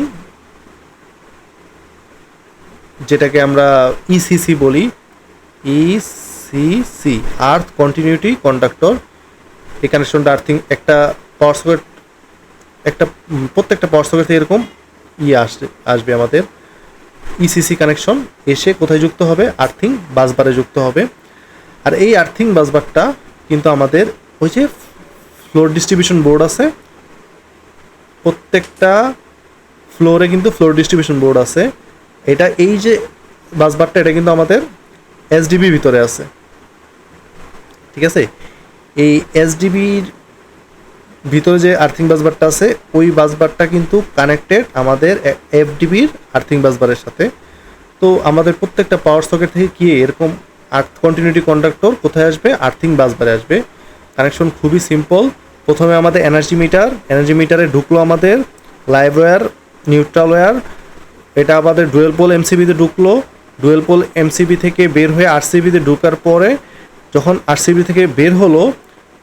যেটাকে আমরা ইসিসি বলি, ইসিসি আর্থ কন্টিনিউটি কন্ডাক্টর। এই কানেকশনটা আর্থিং, একটা পাওয়ার সকেট, প্রত্যেকটা পাওয়ার সকেট থেকে এরকম আসবে আমাদের ইসিসি কানেকশন, এসে কোথায় যুক্ত হবে, আর্থিং বাসবারে যুক্ত হবে। আর এই আর্থিং বাসবারটা কিন্তু আমাদের ওই যে ফ্লোর ডিস্ট্রিবিউশন বোর্ড আছে, প্রত্যেকটা ফ্লোরে কিন্তু ফ্লোর ডিস্ট্রিবিউশন বোর্ড আছে। এটা এই যে বাসবারটা, এটা কিন্তু আমাদের এসডিবির ভিতরে আছে, ঠিক আছে। এই এসডিবির ভিতরে যে আর্থিং বাসবারটা আছে, ওই বাসবারটা কিন্তু কানেক্টেড আমাদের এফডিবির আর্থিং বাসবারের সাথে। তো আমাদের প্রত্যেকটা পাওয়ার সকেট থেকে কি এরকম আর্থ কন্টিনিউটি কন্ডাক্টর কোথায় আসবে, আর্থিং বাসবারে আসবে। কানেকশন খুবই সিম্পল। প্রথমে আমাদের এনার্জি মিটারে ঢুকলো আমাদের লাইভ ওয়্যার, নিউট্রাল ওয়্যার, এটা আমাদের ডুয়েল পোল এমসিবিতে ঢুকলো। ডুয়েল পোল এমসিবি থেকে বের হয়ে আরসিবিতে ঢুকার পরে যখন আরসিবি থেকে বের হলো,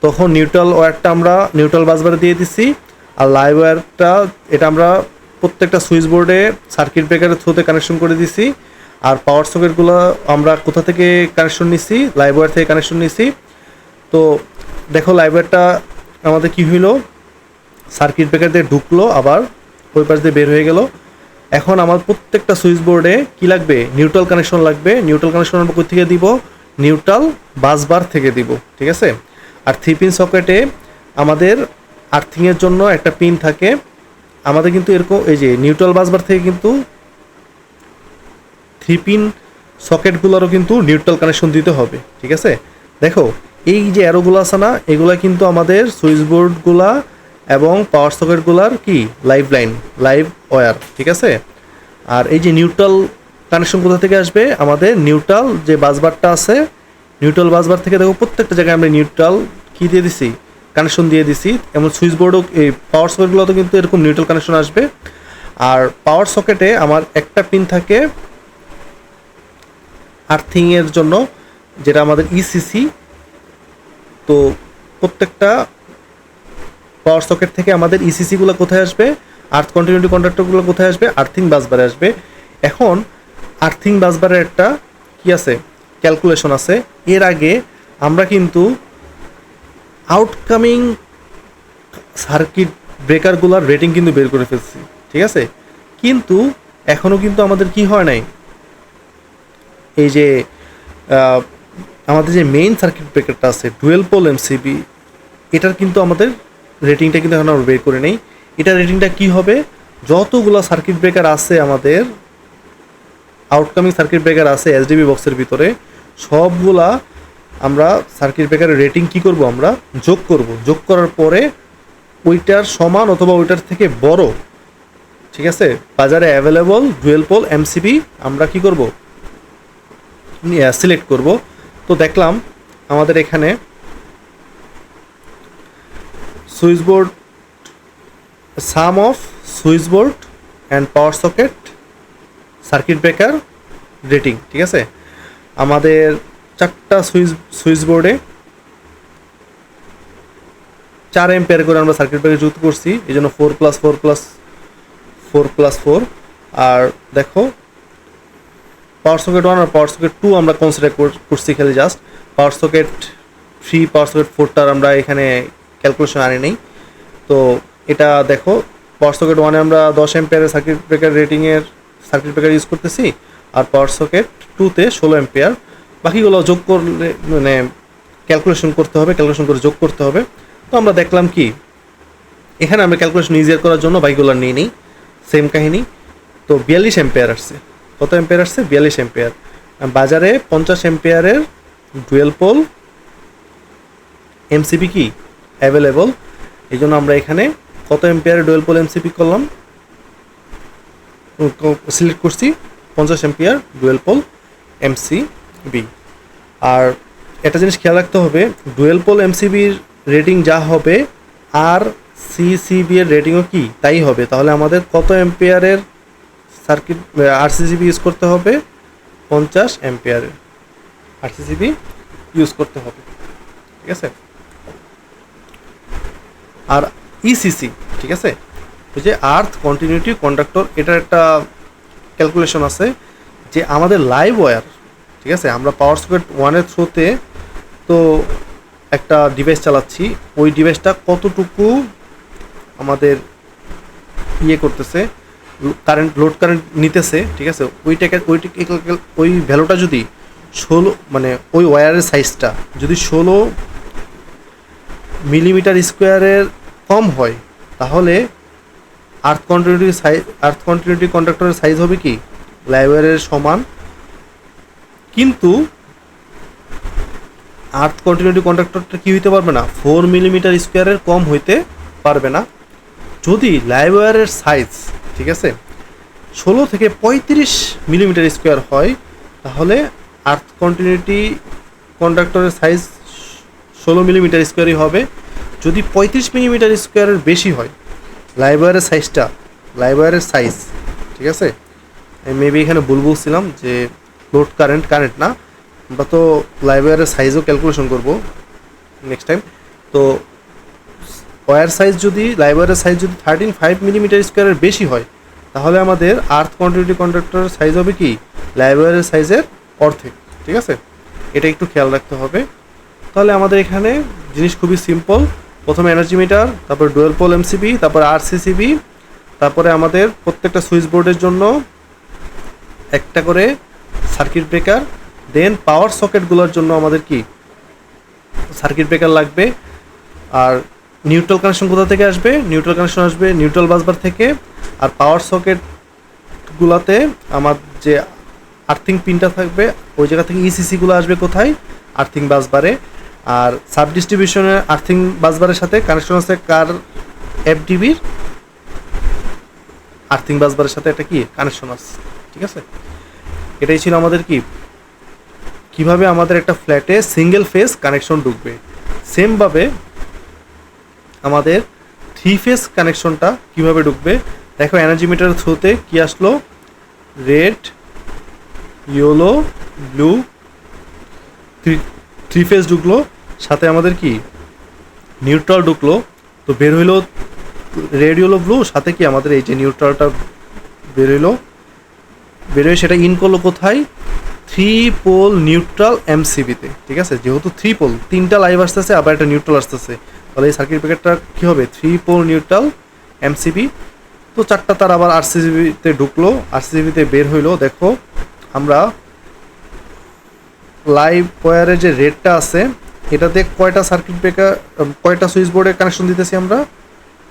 তখন নিউট্রাল ওয়্যারটা আমরা নিউট্রাল বাসবারে দিয়ে দিচ্ছি। আর লাইভ ওয়্যারটা এটা আমরা প্রত্যেকটা সুইচ বোর্ডে সার্কিট ব্রেকারের থ্রুতে কানেকশন করে দিছি। আর পাওয়ার সকেটগুলো আমরা কোথা থেকে কানেকশন নিছি, লাইভ ওয়্যার থেকে কানেকশন নিছি। তো দেখো লাইভ ওয়্যারটা আমাদের কি হইলো, সার্কিট ব্রেকার দিয়ে ঢুকলো, আবার ওই পাশ দিয়ে বের হয়ে গেল। এখন আমার প্রত্যেকটা সুইচ বোর্ডে কী লাগবে, নিউট্রাল কানেকশন লাগবে। নিউট্রাল কানেকশন আমরা কোথা থেকে দিব, নিউট্রাল বাসবার থেকে দিব, ঠিক আছে। আর 3 পিন সকেটে আমাদের আর্থিংয়ের জন্য একটা পিন থাকে। আমাদের কিন্তু এরকম এই যে নিউট্রাল বাসবার থেকে কিন্তু 3 পিন সকেটগুলোরও কিন্তু নিউট্রাল কানেকশন দিতে হবে, ঠিক আছে। দেখো এই যে অ্যারোগুলো আছে না, এগুলা কিন্তু আমাদের সুইচ বোর্ডগুলা এবং পাওয়ার সকেটগুলার কি লাইভ লাইন, লাইভ ওয়্যার, ঠিক আছে। আর এই যে নিউট্রাল কানেকশন কোথা থেকে আসবে, আমাদের নিউট্রাল যে বাসবারটা আছে, নিউট্রাল বাসবার থেকে দেখো প্রত্যেকটা জায়গায় আমরা নিউট্রাল কি দিয়ে দিছি, কানেকশন দিয়ে দিছি। এমন সুইচ বোর্ডও এই পাওয়ার সকেটগুলোতে কিন্তু এরকম নিউট্রাল কানেকশন আসবে। আর পাওয়ার সকেটে আমার একটা পিন থাকে আর্থিংয়ের জন্য, যেটা আমাদের ইসিসি। তো প্রত্যেকটা পাওয়ার সকেট থেকে আমাদের ইসিসিগুলো কোথায় আসবে, আর্থ কন্টিনিউটি কন্ডাক্টরগুলো কোথায় আসবে, আর্থিং বাসবারে আসবে। এখন আর্থিং বাসবারের একটা কি আছে, ক্যালকুলেশন আছে। এর আগে আমরা কিন্তু আউটকামিং সার্কিট ব্রেকারগুলোর রেটিং কিন্তু বের করে ফেলছি, ঠিক আছে। কিন্তু এখনও কিন্তু আমাদের কি হয় নাই, এই যে আমাদের যে মেইন সার্কিট ব্রেকারটা আছে ডুয়েল পোল এমসিবি, এটার কিন্তু আমাদের রেটিংটা কিন্তু এখন আমরা বের করে নেই। এটার রেটিংটা কি হবে, যতগুলো সার্কিট ব্রেকার আছে আমাদের আউটকামিং সার্কিট ব্রেকার আছে এসডিবি বক্সের ভিতরে, সবগুলা আমরা সার্কিট ব্রেকারের রেটিং কি করব, আমরা যোগ করব। যোগ করার পরে ওইটার সমান অথবা ওইটার থেকে বড়, ঠিক আছে, বাজারে অ্যাভেলেবল ডুয়েল পোল এমসিবি আমরা কি করব, সিলেক্ট করব। তো দেখলাম আমাদের এখানে switch board, some off switch board and power socket circuit breaker rating, ঠিক আছে। আমাদের 4টা সুইচ বোর্ডে 4 এম্পিয়ার করে আমরা সার্কিট ব্রেকার যুক্ত করছি, এই জন্য 4+4+4+4। আর দেখো পাওয়ার সকেট 1 আর পাওয়ার সকেট 2 আমরা কনসিডার করছি খালি just. Power socket 3, power socket 4টার আমরা এখানে ক্যালকুলেশন আনি নেই। তো এটা দেখো পাওয়ার সকেট 1-এ আমরা 10 এম্পিয়ারের সার্কিট ব্রেকার রেটিংয়ের সার্কিট ব্রেকার ইউজ করতেছি, আর পাওয়ার সকেট 2-তে 16 এম্পিয়ার। বাকিগুলো যোগ করলে মানে ক্যালকুলেশন করতে হবে, ক্যালকুলেশন করে যোগ করতে হবে। তো আমরা দেখলাম কি, এখানে আমরা ক্যালকুলেশন ইজিয়ার করার জন্য বাকিগুলো নিয়ে নিই, সেম কাহিনী। তো 42 এম্পিয়ার আসছে, কত এম্পিয়ার আসছে, 42 এম্পিয়ার। বাজারে 50 এম্পিয়ারের ডুয়েল পোল এমসিবি কি অ্যাভেলেবল, এই জন্য আমরা এখানে কত এম্পিয়ারের ডুয়েল পোল এমসিবি করলাম, সিলেক্ট করছি 50 এম্পিয়ার ডুয়েল পোল এমসিবি। আর একটা জিনিস খেয়াল রাখতে হবে, ডুয়েল পোল এমসিবির রেটিং যা হবে আর সিসিবি এর রেটিংও কি তাই হবে। তাহলে আমাদের কত এম্পিয়ারের সার্কিট আরসিসিবি ইউজ করতে হবে, 50 এম্পিয়ারের আরসিসিবি ইউজ করতে হবে, ঠিক আছে। আর ইসিসি, ঠিক আছে, ওই যে আর্থ কন্টিনিউটি কন্ডাক্টর, এটার একটা ক্যালকুলেশন আছে যে আমাদের লাইভ ওয়্যার, ঠিক আছে, আমরা পাওয়ার সকেট 1-এর থ্রুতে তো একটা ডিভাইস চালাচ্ছি, ওই ডিভাইসটা কতটুকু আমাদের ইয়ে করতেছে, কারেন্ট লোড কারেন্ট নিতেছে, ঠিক আছে। ওই ভ্যালুটা যদি 16 মানে ওই ওয়্যারের সাইজটা যদি 16 মিলিমিটার স্কোয়ারের কম হয়, তাহলে আর্থ কন্টিনিউটি কন্ডাক্টরের সাইজ হবে কি লাইভ ওয়্যারের সমান। কিন্তু আর্থ কন্টিনিউটি কন্ডাক্টরটা কি হইতে পারবে না, 4 মিলিমিটার স্কোয়ারের কম হইতে পারবে না। যদি লাইভ ওয়্যারের সাইজ, ঠিক আছে, 16 থেকে 35 মিলিমিটার স্কোয়ার হয়, তাহলে আর্থ কন্টিনিউটি কন্ডাক্টরের সাইজ 16 মিলিমিটার স্কোয়ারই হবে। যদি 35 মিলিমিটার স্কোয়ারের বেশি হয় লাইভ ওয়্যারের সাইজটা, লাইভ ওয়্যারের সাইজ, ঠিক আছে, মেবি এখানে ভুল বলছিলাম যে লোড কারেন্ট না, আমরা তো লাইভ ওয়্যারের সাইজও ক্যালকুলেশন করব নেক্সট টাইম। তো ওয়্যার সাইজ যদি লাইভ ওয়্যারের সাইজ যদি 13.5 মিলিমিটার স্কোয়ারের বেশি হয়, তাহলে আমাদের আর্থ কন্টিনিউটি কন্ডাক্টরের সাইজ হবে কি লাইভ ওয়্যারের সাইজের অর্ধেক। ঠিক আছে, এটা একটু খেয়াল রাখতে হবে। তাহলে আমাদের এখানে জিনিস খুবই সিম্পল। প্রথমে এনার্জি মিটার, তারপর ডুয়েল পোল এমসিবি, তারপর আরসিসিবি, তারপরে আমাদের প্রত্যেকটা সুইচ বোর্ডের জন্য একটা করে সার্কিট ব্রেকার, দেন পাওয়ার সকেটগুলোর জন্য আমাদের কি সার্কিট ব্রেকার লাগবে। আর নিউট্রাল কানেকশন কোথা থেকে আসবে? নিউট্রাল কানেকশন আসবে নিউট্রাল বাসবার থেকে। আর পাওয়ার সকেটগুলোতে আমার যে আর্থিং পিনটা থাকবে ওই জায়গা থেকে ইসিসিগুলো আসবে কোথায়? আর্থিং বাসবারে। আর সাব ডিস্ট্রিবিউশনের আর্থিং বাসবারের সাথে কানেকশন আছে কার? এফডিবির আর্থিং বাসবারের সাথে একটা কি কানেকশন আছে। ঠিক আছে, এটাই ছিল আমাদের কিভাবে আমাদের একটা ফ্ল্যাটে সিঙ্গেল ফেজ কানেকশন ঢুকবে। সেমভাবে আমাদের 3 ফেজ কানেকশনটা কিভাবে ঢুকবে দেখো। এনার্জি মিটারের থ্রুতে কি আসলো? রেড, ইয়েলো, ব্লু, 3 ফেজ ঢুকলো। সাথে আমাদের কি নিউট্রাল ঢুকলো। তো বের হইলো রেড, ইয়েলো, ব্লু, সাথে কি আমাদের এই যে নিউট্রালটা বের হইলো। বেরোয় সেটা ইন করলো কোথায়? 3 পোল নিউট্রাল এমসিবিতে। ঠিক আছে, যেহেতু 3 পোল, 3টা লাইভ আসতেছে আবার একটা নিউট্রাল আসতেছে, তাহলে এই সার্কিট ব্রেকারটা কী হবে? 3 পোল নিউট্রাল এমসিবি। তো 4টা তার আবার আরসিসিবিতে ঢুকলো, আরসিসিবিতে বের হইলো। দেখো আমরা লাইভ ওয়্যারের যে রেডটা আছে এটাতে কয়টা সার্কিট ব্রেকার, কয়টা সুইচ বোর্ডে কানেকশন দিতেছি আমরা?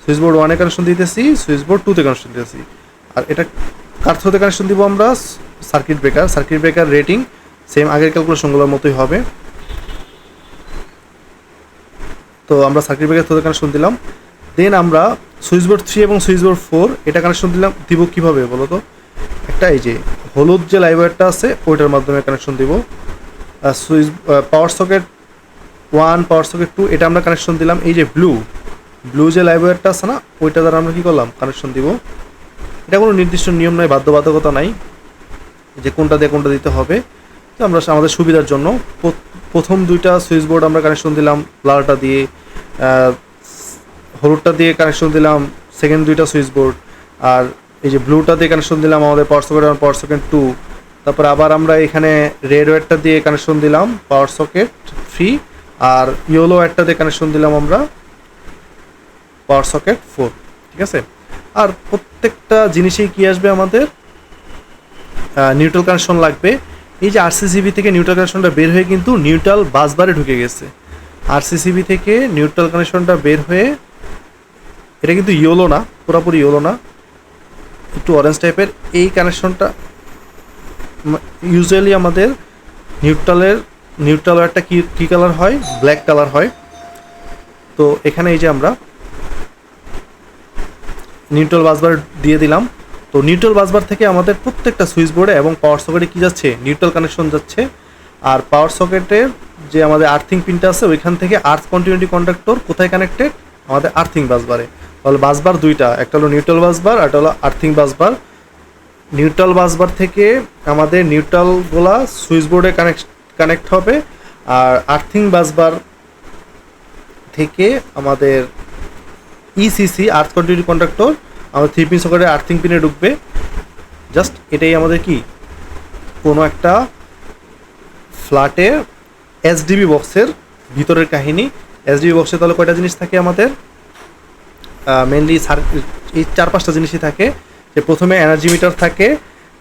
সুইচ বোর্ড 1-এ কানেকশন দিতেছি, সুইচ বোর্ড 2-তে কানেকশন দিতেছি। আর এটা কার থ্রুতে কানেকশন দিব আমরা? সার্কিট ব্রেকার রেটিং সেম আগের ক্যালকুলেশনগুলোর মতোই হবে। তো আমরা সার্কিট ব্রেকার থ্রুতে কানেকশন দিলাম। দেন আমরা সুইচ বোর্ড 3 এবং সুইচ বোর্ড 4 এটা কানেকশন দিব কীভাবে বলো তো? একটা এই যে হলুদ যে লাইভ ওয়্যারটা আছে ওইটার মাধ্যমে কানেকশন দিব। সুইচ পাওয়ার সকেট 1, পাওয়ার সকেট 2 এটা আমরা কানেকশন দিলাম। এই যে ব্লু যে লাইভ ওয়্যারটা আছে না ওইটা দ্বারা আমরা কী করলাম? কানেকশন দিব। এটা কোনো নির্দিষ্ট নিয়ম নয়, বাধ্যবাধকতা নাই যে কোনটা দিয়ে কোনটা দিতে হবে। তো আমরা আমাদের সুবিধার জন্য প্রথম 2টা সুইচ বোর্ড আমরা কানেকশন দিলাম লালটা দিয়ে, হলুদটা দিয়ে কানেকশন দিলাম সেকেন্ড 2টা সুইচ বোর্ড। আর এই যে ব্লুটা দিয়ে কানেকশন দিলাম আমাদের পাওয়ার সকেট 1, পাওয়ার সকেট 2। তারপর আবার আমরা এখানে রেড ওয়্যারটা দিয়ে কানেকশন দিলাম পাওয়ার সকেট 3। আর ইয়েলো ওয়্যারটা দিয়ে কানেকশন দিলাম আমরা পাওয়ার সকেট 4। ঠিক আছে, আর প্রত্যেকটা জিনিসেই কি আসবে? আমাদের নিউট্রাল কানেকশন লাগবে। এই যে আরসিসিবি থেকে নিউট্রাল কানেকশনটা বের হয়ে কিন্তু নিউট্রাল বাসবারে ঢুকে গেছে। আরসিসিবি থেকে নিউট্রাল কানেকশনটা বের হয়ে, এটা কিন্তু ইয়েলো না, পুরোপুরি ইয়েলো না, একটু অরেঞ্জ টাইপের। এই কানেকশনটা ইউজুয়ালি আমাদের নিউট্রাল ওয়্যারটা কী কালার হয়? ব্ল্যাক কালার হয়। তো এখানে এই যে আমরা নিউট্রাল বাসবার দিয়ে দিলাম। তো নিউট্রাল বাসবার থেকে আমাদের প্রত্যেকটা সুইচ বোর্ডে এবং পাওয়ার সকেটে কী যাচ্ছে? নিউট্রাল কানেকশন যাচ্ছে। আর পাওয়ার সকেটের যে আমাদের আর্থিং পিনটা আছে ওইখান থেকে আর্থ কন্টিনিউটি কন্ডাক্টর কোথায় কানেক্টেড? আমাদের আর্থিং বাসবারে। তাহলে বাসবার 2টা, একটা হলো নিউট্রাল বাসবার আর একটা হলো আর্থিং বাসবার। নিউট্রাল বাসবার থেকে আমাদের নিউট্রালগুলা সুইচ বোর্ডে কানেক্ট হবে। আর আর্থিং বাসবার থেকে আমাদের ইসিসি আর্থ কন্টিনিউটি কন্ডাক্টর আমাদের 3 পিন সকেটের আর্থিং পিনে ঢুকবে। জাস্ট এটাই আমাদের কি কোনো একটা ফ্ল্যাটের এসডিবি বক্সের ভিতরের কাহিনী। এসডিবি বক্সে তাহলে কয়টা জিনিস থাকে আমাদের? মেনলি এই 4-5টা জিনিসই থাকে। যে প্রথমে এনার্জি মিটার থাকে,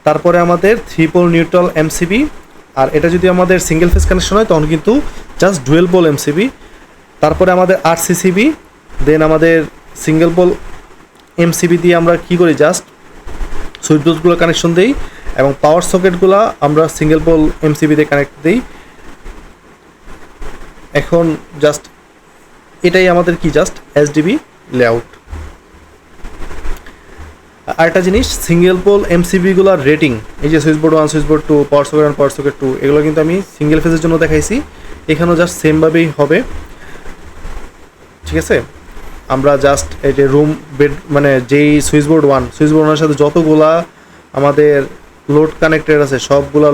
তারপরে আমাদের 3 পোল নিউট্রাল এমসিবি। আর এটা যদি আমাদের সিঙ্গেল ফেজ কানেকশন হয় তখন কিন্তু জাস্ট ডুয়েল পোল এমসিবি। তারপরে আমাদের আরসিসিবি, দেন আমাদের সিঙ্গেল পোল এমসিবি দিয়ে আমরা কী করি? জাস্ট সুইচ বোর্ডগুলো কানেকশন দিই এবং পাওয়ার সকেটগুলো আমরা সিঙ্গেল পোল এমসিবিতে কানেক্ট দিই। এখন জাস্ট এটাই আমাদের কি জাস্ট এসডিবি লেআউট। আরেকটা জিনিস, সিঙ্গেল পোল এমসিবিগুলোর রেটিং, এই যে সুইচ বোর্ড 1, সুইচ বোর্ড 2, পাওয়ার সকেট 1, পাওয়ার সকেট 2, এগুলো কিন্তু আমি সিঙ্গেল ফেজের জন্য দেখাইছি। এখানেও জাস্ট সেমভাবেই হবে। ঠিক আছে, আমরা জাস্ট এই যে রুম বেড মানে যেই সুইচ বোর্ড 1-এর সাথে যতগুলা আমাদের লোড কানেক্টেড আছে সবগুলা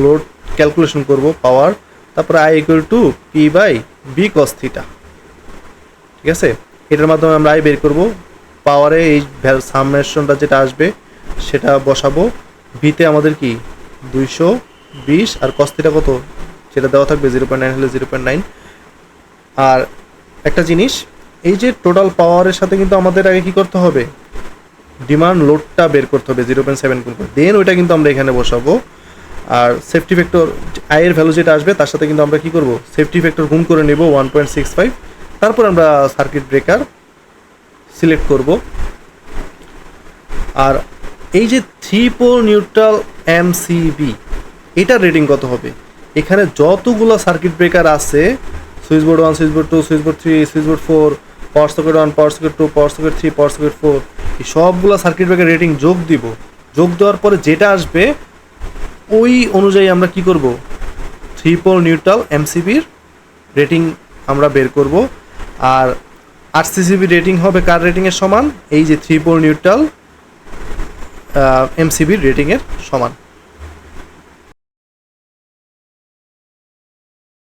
লোড ক্যালকুলেশন করব পাওয়ার। তারপরে I = P/B cos θ। ঠিক আছে, এটার মাধ্যমে আমরা আই বের করব। পাওয়ারে এই সামেশনটা যেটা আসবে সেটা বসাবো। বিতে আমাদের কি 220 আর কস্তিটা কত সেটা দেওয়া থাকবে 0.9 হলে 0.9। আর একটা জিনিস, এই যে টোটাল পাওয়ারের সাথে কিন্তু আমাদের আগে কি করতে হবে, ডিমান্ড লোডটা বের করতে হবে 0.7 গুণ করে, দেন ওইটা কিন্তু আমরা এখানে বসাবো। আর সেফটি ফ্যাক্টর আয়ের ভ্যালু যেটা আসবে তার সাথে কিন্তু আমরা কি করব, সেফটি ফ্যাক্টর গুণ করে নেব 1.65। তারপর আমরা সার্কিট ব্রেকার সিলেক্ট করব। আর এই যে 3 পোল নিউট্রাল এমসিবি, এটার রেটিং কত হবে, এখানে যতগুলো সার্কিট ব্রেকার আছে, switch board 1, switch board 2, switch board 3, switch board 4, পাওয়ার সকেট 1, পাওয়ার সকেট 2, পাওয়ার সকেট 3, পাওয়ার সকেট 4, এই সবগুলো সার্কিট ব্রেকার রেটিং যোগ দিব। যোগ দেওয়ার পরে যেটা আসবে ওই অনুযায়ী আমরা কি করব, 3 পোল নিউট্রাল এমসিবির রেটিং আমরা বের করব। আর আরসিসিবি রেটিং হবে কার রেটিংয়ের সমান, এই যে 3 পোল নিউট্রাল এমসিবির রেটিংয়ের সমান।